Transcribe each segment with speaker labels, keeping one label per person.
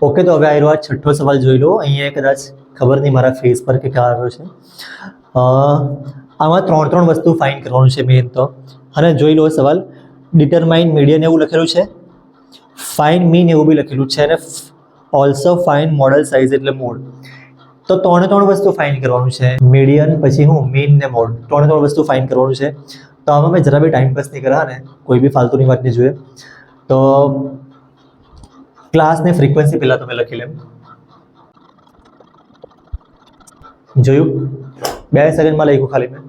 Speaker 1: Okay, તો હવે આવ્યો આ છઠ્ઠો સવાલ જોઈ લો. અહીંયા કદાચ ખબર નહીં મારા ફેસ પર કે ક્યાં આવ્યો છે. આમાં ત્રણ વસ્તુ ફાઇન્ડ કરવાનું છે મેઇન તો. અને જોઈ લો સવાલ, ડિટરમાઇન મીડિયન એવું લખેલું છે, ફાઇન મીન એવું બી લખેલું છે, અને ઓલ્સો ફાઇન મોડલ સાઇઝ એટલે મોડ. તો ત્રણ વસ્તુ ફાઇન્ડ કરવાનું છે, મીડિયન, પછી હું મીન ને મોડ. ત્રણ વસ્તુ ફાઇન્ડ કરવાનું છે. તો આમાં મેં જરા બી ટાઈમ પાસ નહીં કર્યા ને, કોઈ બી ફાલતુની વાત નહીં જોઈએ. તો ક્લાસ ને ફ્રીક્વન્સી પહેલા તમે લખી લેમ. જોયું? 2 સેકન્ડમાં લખ્યું ખાલી મેં.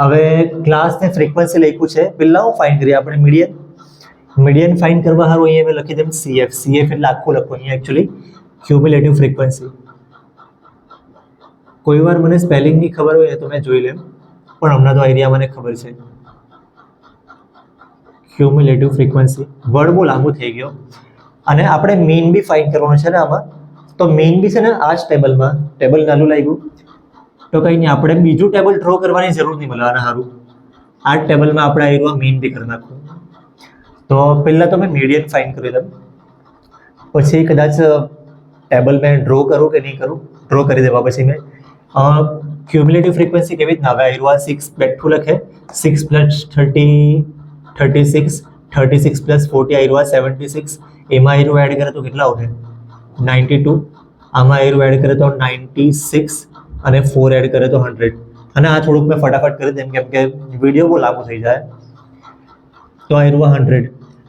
Speaker 1: હવે ક્લાસ ને ફ્રીક્વન્સી લખ્યું છે, પહેલા હું ફાઇન્ડ કરીએ આપણે મીડિયન ફાઇન્ડ કરવા સારું અહીંયા મેં લખી દેમ CF એટલે આખું લખો અહીંયા એકચ્યુઅલી ક્યુમ્યુલેટિવ ફ્રીક્વન્સી. કોઈ વાર મને સ્પેલિંગ ની ખબર હોય તો મેં જોઈ લેમ, પણ હમણાં તો આઈડિયા મને ખબર છે. ક્યુમ્યુલેટિવ ફ્રીક્વન્સી વર્ડ બહુ લાંબુ થઈ ગયો. અને આપણે મીન બી ફાઇન્ડ કરવાનું છે ને આમાં. તો મીન બી છે ને આ જ ટેબલમાં, ટેબલ નાનું લાગ્યું તો કંઈ નહીં, આપણે બીજું ટેબલ ડ્રો કરવાની જરૂર નહીં મળે આના સારું. આ જ ટેબલમાં આપણે આવ્યું મીન બી કરી નાખવું. તો પહેલાં તો મેં મીડિયન ફાઇન્ડ કરી દઉં, પછી કદાચ ટેબલ મેં ડ્રો કરું કે નહીં કરું, ડ્રો કરી દેવા પછી મેં ક્યુમ્યુલેટિવ ફ્રીક્વન્સી કેવી રીતના આવે, આવ્યું 6 બેઠું લખે, 6 + 30 36, 36 + 40 આવ્યું 76. એમાં એરો એડ કરે તો કેટલા આવશે 92. આમાં એરો એડ કરે તો 96 અને 4 એડ કરે તો 100. અને આ થોડુંક મેં ફટાફટ કરી દેમ કેમ કે વિડીયો બહુ લાંબો થઈ જાય. તો એરો 100.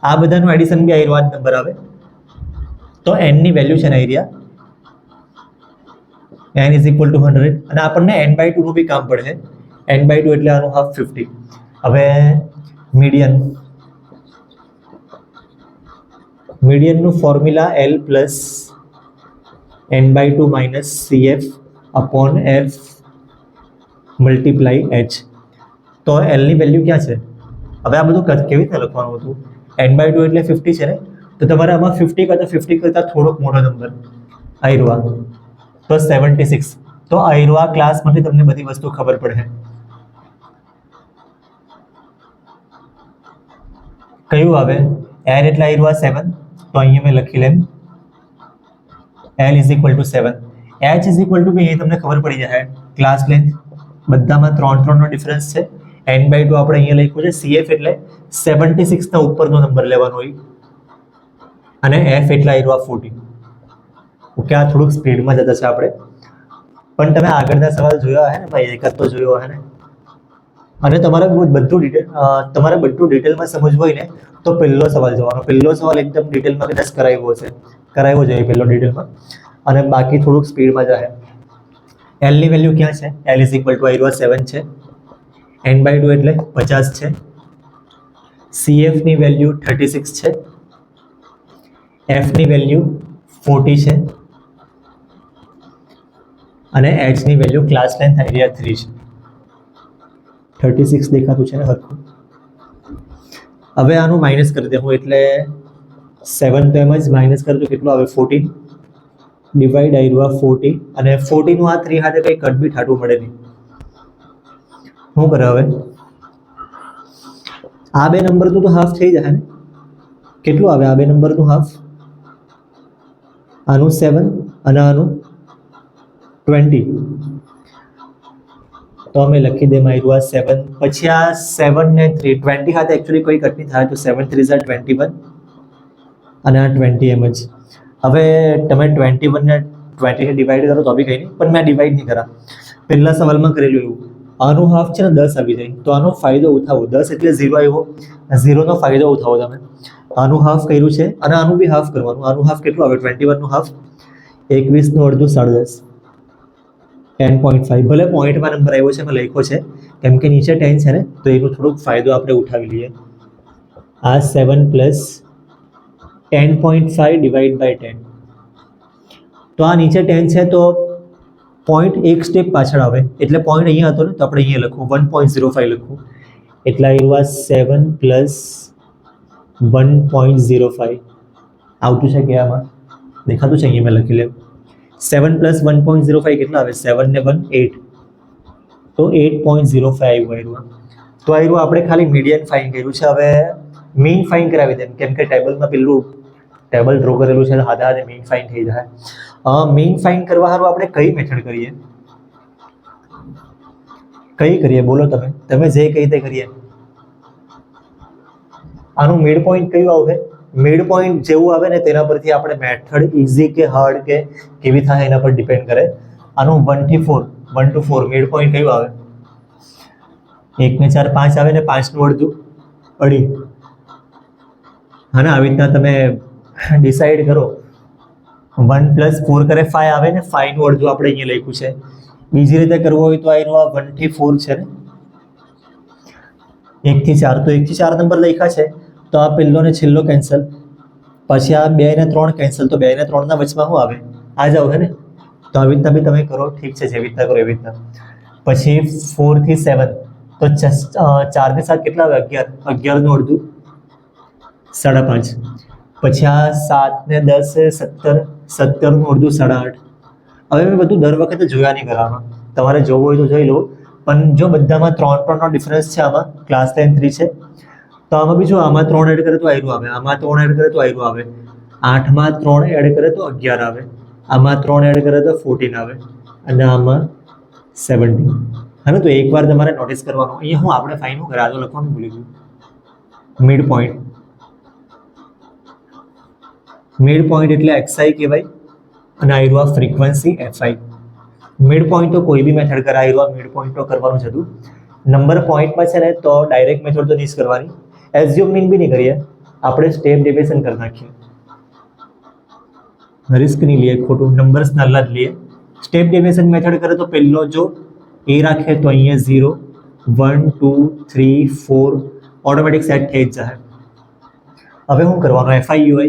Speaker 1: આ બધાનું એડિશન બી એરો જ નંબર આવે. તો n ની વેલ્યુ છે ને એરિયા n = 100. અને આપણને n/2 નું બી કામ પડે. n/2 એટલે આનું હાફ 50. હવે મીડિયનનું formula L + n/2 - CF/F × H. તો L ની વેલ્યુ ક્યાં છે? હવે આ બધું કેવી રીતે લખવાનું હતું? n/2 એટલે 50 છે ને, તો તમારે આમાં 50 કરતાં થોડોક મોટો નંબર આવ્યો તો 76. તો આવ્યો ક્લાસમાંથી તમને બધી વસ્તુ ખબર પડે. કયું આવે? n એટલે આવ્યો 7. તો અહીંયા મેં લખી લેમ L = 7. H = બી અહીં તમને ખબર પડી જાય. ક્લાસ લેન્થ બધામાં 3 નો ડિફરન્સ છે. n/2 આપણે અહીંયા લખ્યું છે. CF એટલે 76 ના ઉપરનો નંબર લેવાનો હોય, અને F એટલે આવ્યો 40. ઓકે, આ થોડુંક સ્પીડમાં જતા છે આપણે, પણ તમે આગળના સવાલ જોયા હે ને ભાઈ, એક જ તો જોયો હે ને. અને તમારે બધું ડિટેલમાં સમજવું હોય ને તો પહેલો સવાલ જોવાનો. પહેલો સવાલ એકદમ ડિટેલમાં કદાચ કરાવ્યો જોઈએ પહેલો ડિટેલમાં, અને બાકી થોડુંક સ્પીડમાં જાય. L ની વેલ્યુ ક્યાં છે? L = 7 છે. n/2 એટલે 50 છે. CF ની વેલ્યુ 36 છે. F ની વેલ્યુ 40 છે. અને H ની વેલ્યુ ક્લાસ લેન્થ એરિયા 3 છે. 36 દેખાતું છે ને હરખું? હવે આનું માઇનસ કરી દે હું, એટલે 7 તો એમ જ માઇનસ કરું તો કેટલું આવે? 14 ડિવાઈડ આવ્યું 40. અને 40 નું આ 3 હાથે કંઈ કટ બી ઠાટું મળે નહીં. શું કરે હવે? આ બે નંબરનું તો હાફ થઈ જાય ને. કેટલું આવે આ બે નંબરનું હાફ? આનું 7 અને આનું 20. તો અમે લખી દે આવ્યું 7. પછી આ 7 ને 3 20 હાથે એકચ્યુઅલી કોઈ કટ નહીં થાય, તો 7 × 3 = 21 અને આ 20 એમ જ. હવે તમે 21 ને 20 ને ડિવાઈડ કરો તો બી કંઈ નહીં, પણ મેં ડિવાઈડ નહીં કરા. પહેલા સવાલમાં કરેલું એવું. આનું હાફ છે ને 10 આવી જાય, તો આનો ફાયદો ઉઠાવો. 10 એટલે 0 આવ્યો, 0 નો ફાયદો ઉઠાવો તમે. આનું હાફ કર્યું છે અને આનું બી હાફ કરવાનું. આનું હાફ કેટલું આવે? 21 નું હાફ 21 નું અડધું 10.5 10.5. ભલે પોઈન્ટમાં નંબર આવ્યો છે, મેં લખ્યો છે કેમ કે નીચે 10 છે ને, તો એનો થોડોક ફાયદો આપણે ઉઠાવી લઈએ. આ 7 + 10.5 / 10. તો આ નીચે 10 છે તો પોઈન્ટ એક સ્ટેપ પાછળ આવે, એટલે પોઈન્ટ અહીંયા હતો ને, તો આપણે અહીંયા લખવું 1.05 લખવું. એટલે આવ્યું 7 + 1.05 આવતું છે કે આમાં દેખાતું છે? અહીંયા મેં લખી લેવું 7 + 1.05 કેટલા આવે? 7 ને 1 8. તો 8.05 આવ્યું. તો આપણે ખાલી મીડિયન ફાઇન કર્યું છે. હવે મીન ફાઇન કરાવી દેમ, કેમ કે ટેબલમાં પેલું ટેબલ ડ્રો કરેલું છે, હાથે હાથે મીન ફાઇન થઈ જાય. મીન ફાઇન કરવા સારું આપણે કઈ મેથડ કરીએ? કઈ કરીએ બોલો તમે? તમે જે કઈ તે કરીએ. આનું મિડ પોઈન્ટ કયું આવશે? મિડ પોઈન્ટ જેવું આવે ને તેના પરથી આપણે મેથડ ઇઝી કે હાર્ડ કે કેવી થાય એના પર ડિપેન્ડ કરે. આનું 1 થી 4 1 to 4 મિડ પોઈન્ટ કયું આવે? 1 ને 4 5 આવે ને 5 નું અડધું અઢી. હા ને, આવી રીતના તમે ડિસાઈડ કરો. 1 + 4 કરે 5 આવે ને, 5 નું અડધું આપણે અહીંયા લખ્યું છે. બીજી રીતે કરવું હોય તો આ 1 થી 4 છે ને, 1 થી 4 તો 1 થી 4 નંબર લખ્યા છે તો આ પહેલો ને છેલ્લો કેન્સલ, પછી આ 2 ને 3 કેન્સલ, તો 2 ને 3 ના વચમાં શું આવે? આ જ આવે ને. તો આવી રીતના બી તમે કરો, ઠીક છે, જેવી રીતના કરો એવી રીતના. પછી 4 થી 7 તો 4 ને 7 કેટલા આવે? 11. 11 નું અડધું 5.5. પછી આ 7 ને 10 17, 17 નું અડધું 8.5. હવે મેં બધું દર વખતે જોયા નહીં કરવાનું, તમારે જોવું હોય તો જોઈ લો. પણ જો બધામાં 3 નો ડિફરન્સ છે, આમાં ક્લાસ 10 3 છે તો આમાં બી જો આમાં 3 એડ કરે તો આયરું આવે, આમાં 3 એડ કરે તો આયરું આવે, 8 માં 3 એડ કરે તો 11 આવે, આમાં 3 એડ કરે તો 14 આવે, અને આમાં 17. હા ને, તો એકવાર તમારે નોટિસ કરવાનું. અહીંયા હું આપણે ફાઇન કરે આગળ લખવાનું ભૂલી ગયું. Mid point. મિડ પોઈન્ટ એટલે XI કહેવાય અને આયરું આ ફ્રીક્વન્સી FI. મિડ પોઈન્ટ તો કોઈ બી મેથડ કરે, આયરું આ મિડ પોઈન્ટ તો કરવાનું જ હતું. નંબર પોઈન્ટમાં છે ને તો ડાયરેક્ટ મેથડ તો નહીં જ કરવાની, એઝ્યુમ મીન બી નહીં કરીએ, આપણે સ્ટેપ ડેવિએશન કરી નાખીએ. રિસ્ક નહીં લઈએ, ખોટું નંબર્સ નાના જ લઈએ. સ્ટેપ ડેવિએશન મેથડ કરે તો પહેલો જો એ રાખે તો અહીંયા 0 1 2 3 4 ઓટોમેટિક સેટ થઈ જ જાય. હવે શું કરવાનું? FI UI.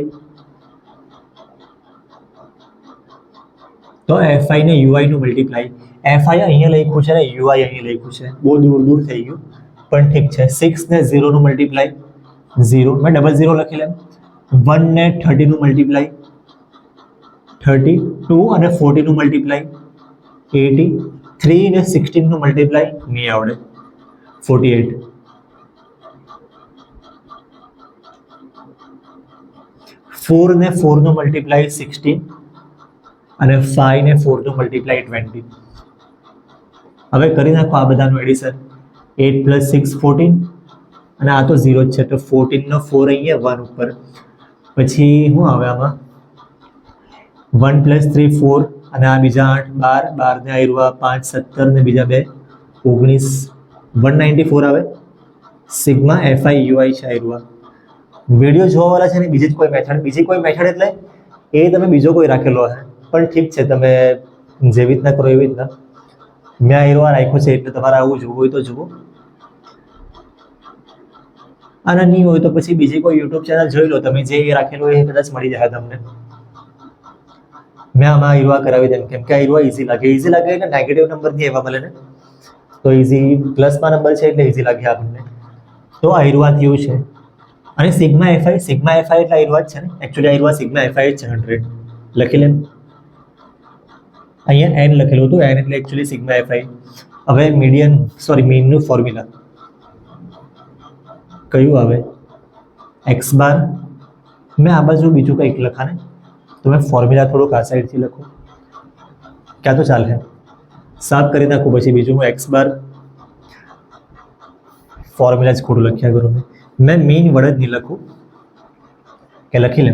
Speaker 1: તો FI ને UI નું મલ્ટીપ્લાય. FI અહીંયા લખ્યું છે ને UI અહીંયા લખ્યું છે, બહુ દૂર દૂર થઈ ગયું, પણ ઠીક છે. 6 ને 0 નું મલ્ટીપ્લાય 0, મેં 00 લખી લેમ. 1 ને 30 નું મલ્ટીપ્લાય 30, 2 અને 40 નું મલ્ટીપ્લાય 80, 3 ને 16 નું મલ્ટીપ્લાય નહીં આવડે 48, 4 ને 4 નું મલ્ટીપ્લાય 16 અને 5 ને 4 નું મલ્ટીપ્લાય 20. હવે કરી નાખો આ બધાનું એડિશન. 8 + 6 14 અને આ તો 0 જ છે તો 14 નો 4 અહીંયા 1 ઉપર. પછી શું આવે આમાં? 1 + 3 4 અને આ બીજા 8 12, 12 ને આયરું 5 17 ને બીજા 2 19, 194 આવે. સિગ્મા FI UI છે આયરું. વિડીયો જોવાવાળા છે ને બીજી કોઈ મેથડ એટલે એ તમે બીજો કોઈ રાખેલો હશે, પણ ઠીક છે, તમે જેવી રીતના કરો એવી રીતના. મેં આયરું રાખ્યો છે એટલે તમારે આવું જોવું હોય તો જુઓ, અને નહીં હોય તો પછી બીજી કોઈ યુટ્યુબ ચેનલ જોઈ લો. તમે જે રાખેલું એ કદાચ મળી જાય તમને. મેં આમાં આયરું કરાવી દેમ, કેમ કે આયરું ઇઝી લાગે એટલે નેગેટિવ નંબર નહીં એવા મળે ને, તો ઇઝી પ્લસમાં નંબર છે એટલે ઇઝી લાગે આપણને. તો આયરું થયું છે. અને સિગ્મા FI એટલે આયરું છે ને, એકચ્યુઅલી આયરું સિગ્મા FI જ છે 100 લખી લેમ. અહીંયા n લખેલું હતું, n એટલે એકચ્યુઅલી સિગ્મા FI. હવે મીનનું ફોર્મ્યુલા કયું આવે? x બાર. મેં આ બાજુ બીજું કંઈક લખા ને, તો મેં ફોર્મ્યુલા થોડુંક આ સાઈડથી લખું, ક્યાં તો ચાલે, સાફ કરી નાખું. પછી બીજું હું x બાર ફોર્મ્યુલા જ ખોટું લખ્યા કરું. મેં મીન વડ જ નહીં લખું, કે લખી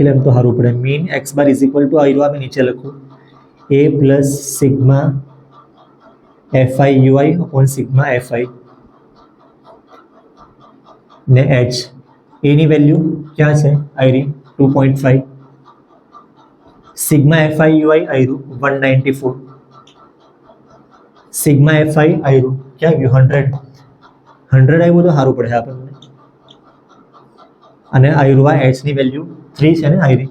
Speaker 1: લેમ તો સારું પડે. મીન x બાર = આયરું મેં નીચે લખું a + sigma FI UI / sigma FI ને h. એની વેલ્યુ ક્યાં છે? આયરી 2.5. Sigma FI UI આયરું 194. Sigma FI આયરું ક્યાં ગયું? 100 આવ્યું તો સારું પડે આપણને. અને આયરું h ની વેલ્યુ 3 છે ને આયરી.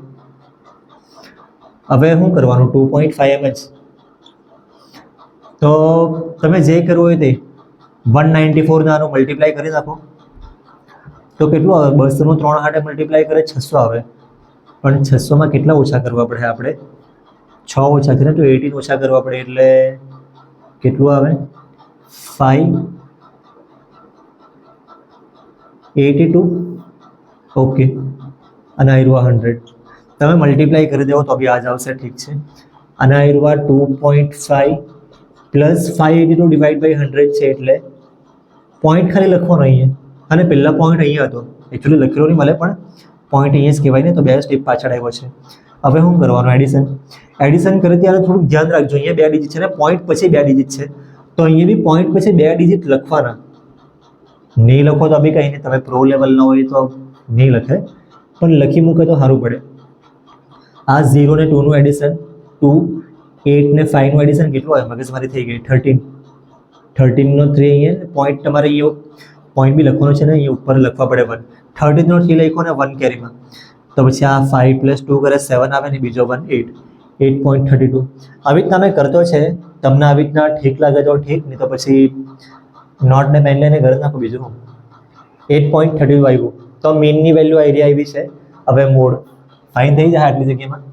Speaker 1: હવે શું કરવાનું? 2.5 mH. તો તમે જે કરવું હોય તે 194 ને આનું મલ્ટીપ્લાય કરી નાખો તો કેટલું આવે? 200 નું 3 હાટે મલ્ટીપ્લાય કરે 600 આવે. પણ 600 માં કેટલા ઓછા કરવા પડે આપણે? 6 ઓછા કરીને તો 18 ઓછા કરવા પડે, એટલે કેટલું આવે? 582. ઓકે, અને આયરુઆ 100. તમે મલ્ટીપ્લાય કરી દેવો તો બી આ જ આવશે, ઠીક છે. અને આયરુઆ 2.5 પ્લસ 582 ડિવાઈડ બાય 100 છે, એટલે પોઈન્ટ ખાલી લખવાનો અહીંયા. અને પહેલા પોઈન્ટ અહીંયા હતો, એકચ્યુઅલી લખેલો નહીં મળે પણ પોઈન્ટ અહીંયા જ કહેવાય ને, તો 2 સ્ટેપ પાછળ આવ્યો છે. હવે શું કરવાનું? એડિશન કરે ત્યારે થોડુંક ધ્યાન રાખજો. અહીંયા 2 ડિજિટ છે ને પોઈન્ટ પછી 2 ડિજિટ છે, તો અહીંયા બી પોઈન્ટ પછી 2 ડિજિટ લખવાના. નહીં લખો તો બી કંઈ નહીં, તમે પ્રો લેવલના હોય તો નહીં લખે, પણ લખી મૂકે તો સારું પડે. આ 0 ને 2 નું એડિશન, 2, 8 ને 5 નું એડિશન કેટલું હોય? મગજમારી થઈ ગઈ. 13 નો 3 અહીંયા પોઈન્ટ તમારે અહીંયા પોઈન્ટ બી લખવાનો છે ને, અહીંયા ઉપર લખવા પડે 1. 13 નો 3 લખો ને 1 કેરીમાં, તો પછી આ 5 + 2 કરે 7 આવે ને, બીજો 1 8, 8.32. આવી રીતના મેં કરતો છે. તમને આવી રીતના ઠીક લાગે તો ઠીક, નહીં તો પછી નોટ ને પેન લઈને ઘરે નાખો. બીજું 8.32 આવ્યું, તો મીનની વેલ્યુ આઈડિયા આવી છે. હવે મોડ ફાઇન થઈ જાય આટલી જગ્યામાં,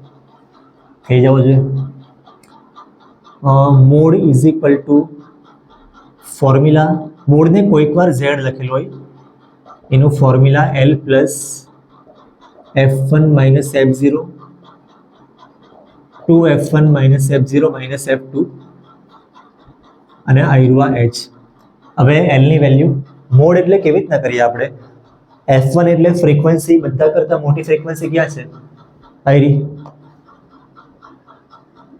Speaker 1: થઈ જવું જોઈએ. Mode is equal to formula. મોડને કોઈક વાર ઝેડ લખેલું હોય, એનું formula L plus F1 minus F0 2F1 minus F0 minus F2 અને આયરુઆ H. હવે એલની વેલ્યુ મોડ એટલે કેવી રીતના કરીએ આપણે? F1 એટલે ફ્રીક્વન્સી, બધા કરતાં મોટી ફ્રીક્વન્સી ક્યાં છે? આયરી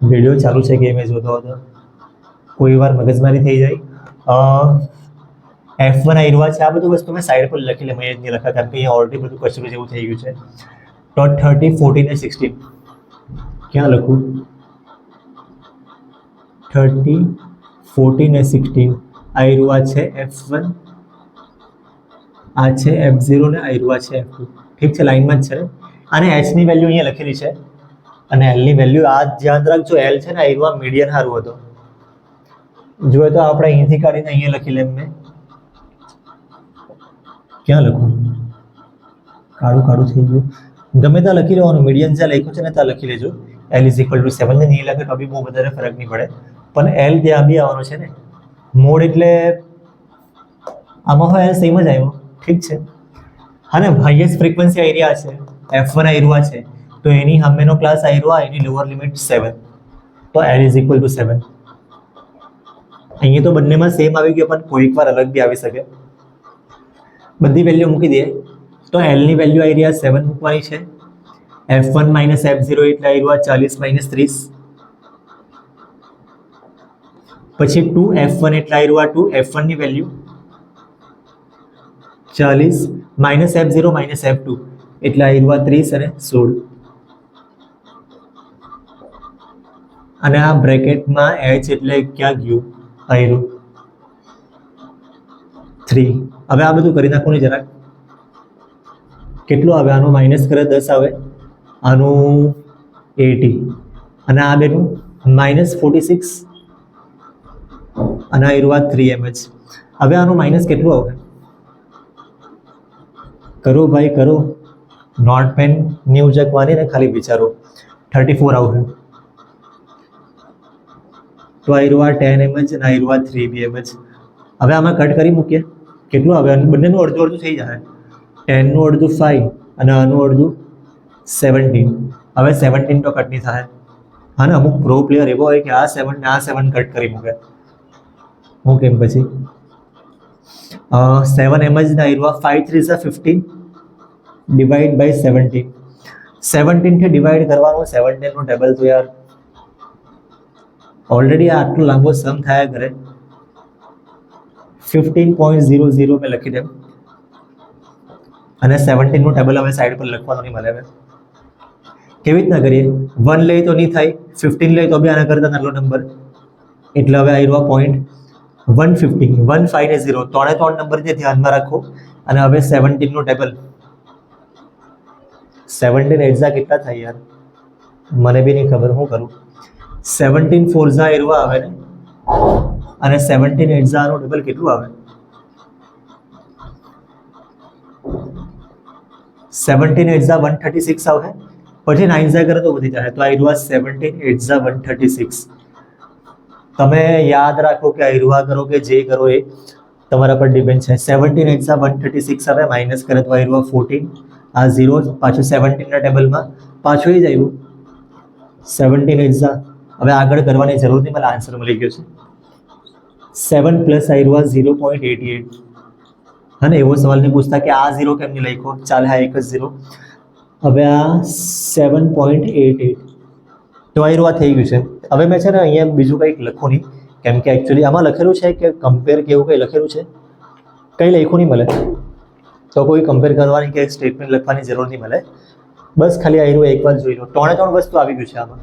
Speaker 1: વિડીયો ચાલુ છે કે મેં જોતો હતો, કોઈ વાર મગજમારી થઈ જાય. F1 આયરુઆ છે. આ બધું વસ્તુ મેં સાઈડ પર લખી લે, મેં જ નહીં લખા, કારણ કે અહીંયા ઓલરેડી બધું કચરું જેવું થઈ ગયું છે. તો 30, 14 અને 16 ક્યાં લખું? 30, 14 અને 16 આયરુઆ છે F1, આ છે F0 ને આયરુઆ છે F2. ઠીક છે, લાઈનમાં જ છે. અને H ની વેલ્યુ અહીંયા લખેલી છે, અને L ની વેલ્યુ આ ધ્યાન રાખજો. L છે ને આયરુઆ મીડિયન સારું હતો. જોઈએ તો આપણે અહીંથી કાઢીને અહીંયા લખી લે. મેં ક્યાં લખું? કાળું થઈ ગયું. ગમે ત્યાં લખી લેવાનું, મીડિયન જ્યાં લખ્યું છે ને ત્યાં લખી લેજો. L = 7 ને નહીં લખે તો બી બહુ વધારે ફરક નહીં પડે, પણ L ત્યાં બી આવવાનો છે ને. મોડ એટલે આમાં હોય સેમ જ આવ્યો, ઠીક છે. હા ને, હાઈએસ્ટ ફ્રીક્વન્સી આયરુઆ છે, F1 આયરુઆ છે, તો એની સામેનો ક્લાસ આયરુઆ, એની લોઅર લિમિટ 7, તો L = 7. અહીંયા તો બંનેમાં સેમ આવી ગયો, પણ કોઈક વાર અલગ બી આવી શકે. બધી વેલ્યુ મૂકી દઈએ તો L ની વેલ્યુ આયરુઆ 7 મૂકવાની છે. F1 માઇનસ F0 એટલે આયરુઆ 40 માઇનસ 30. પછી 2F1 એટલે આયરુઆ 2, F1 ની value 40 minus F0 minus F2 એટલે આયરુઆ 30 અને 16. અને આ બ્રેકેટમાં H એટલે ક્યાં ગયું? આયરું 3. હવે આ બધું કરી નાખવું જરાક. કેટલું આવે? આનું માઇનસ કરે 10 આવે, આનું 80, અને આ બેનું -46, અને આયરુઆ 3 mH. હવે આનું માઇનસ કેટલું આવે? કરો ભાઈ કરો, નોટ પેન ની ઉચકવાની ને ખાલી વિચારો. 34 આવશે. તો આયરુઆ 10 mH અને આયરુઆ 3 mH. હવે આમાં કટ કરી મૂકીએ. કેટલું આવે? બંનેનું અડધું થઈ જાય. 10 નું અડધું 5 અને આનું અડધું 17. હવે 17 તો કટ નહીં થાય. હા ને, અમુક પ્રો પ્લેયર એવો હોય કે આ 7 ને આ 7 કટ કરી મૂકે. હું કેમ પછી 7 mH ના આયરુઆ 5 3 15 ડિવાઈડ બાય 17. 17 થી ડિવાઈડ કરવાનું, 17 નું ટેબલ તો યાર ઓલરેડી આટલું લાંબો સમ થયા કરે. 15.00 મેં લખી દે, અને 17 નું ટેબલ હવે સાઈડ પર લખવાનું નહીં મળે. હવે કેવી રીતના કરીએ? 1 લઈ તો નહીં થાય, 15 લઈ તો બી આના કરતા નાનો નંબર, એટલે હવે આયરુઆ 150 1 5 ને 0 3 નંબર જે ધ્યાનમાં રાખો. અને હવે 17 નું ટેબલ, 17 એક્ઝા કેટલા થાય યાર? મને બી નહીં ખબર, હું કરું? 17 4 આયરુઆ આવે ને, અને 17 એક્ઝા નું ટેબલ કેટલું આવે? 17 એક્ઝા 136 આવે, પછી 9 ઝા કરે તો વધી જાય. તો આયરુઆ 17 એક્ઝા 136. તમે યાદ રાખો કે આયરુઆ કરો કે જે કરો એ તમારા પર ડિપેન્ડ છે. 17 એક્ઝા 136 આવે, માઇનસ કરે તો આયરુઆ 14, આ 0 પાછું 17 ના ટેબલમાં પાછું એ જ આવ્યું 17 એક્ઝા. હવે આગળ કરવાની જરૂર નહીં, મને આન્સર મળી ગયો છે 7 પ્લસ આવ્યું આ 0.88. હા ને, એવો સવાલ નહીં પૂછતા કે આ 0 કેમ નહીં લખ્યો, ચાલે હા એક જ 0. હવે આ 7.88 તો આ થઈ ગયું છે. હવે મેં છે ને અહીંયા બીજું કંઈક લખું નહીં, કેમ કે એકચ્યુઅલી આમાં લખેલું છે કે કમ્પેર કેવું કંઈ લખેલું છે, કંઈ લખ્યું નહીં મળે, તો કોઈ કમ્પેર કરવાની કે સ્ટેટમેન્ટ લખવાની જરૂર નહીં મળે. બસ ખાલી આ એકવાર જોઈ લો, 3 વસ્તુ આવી ગયું છે આમાં.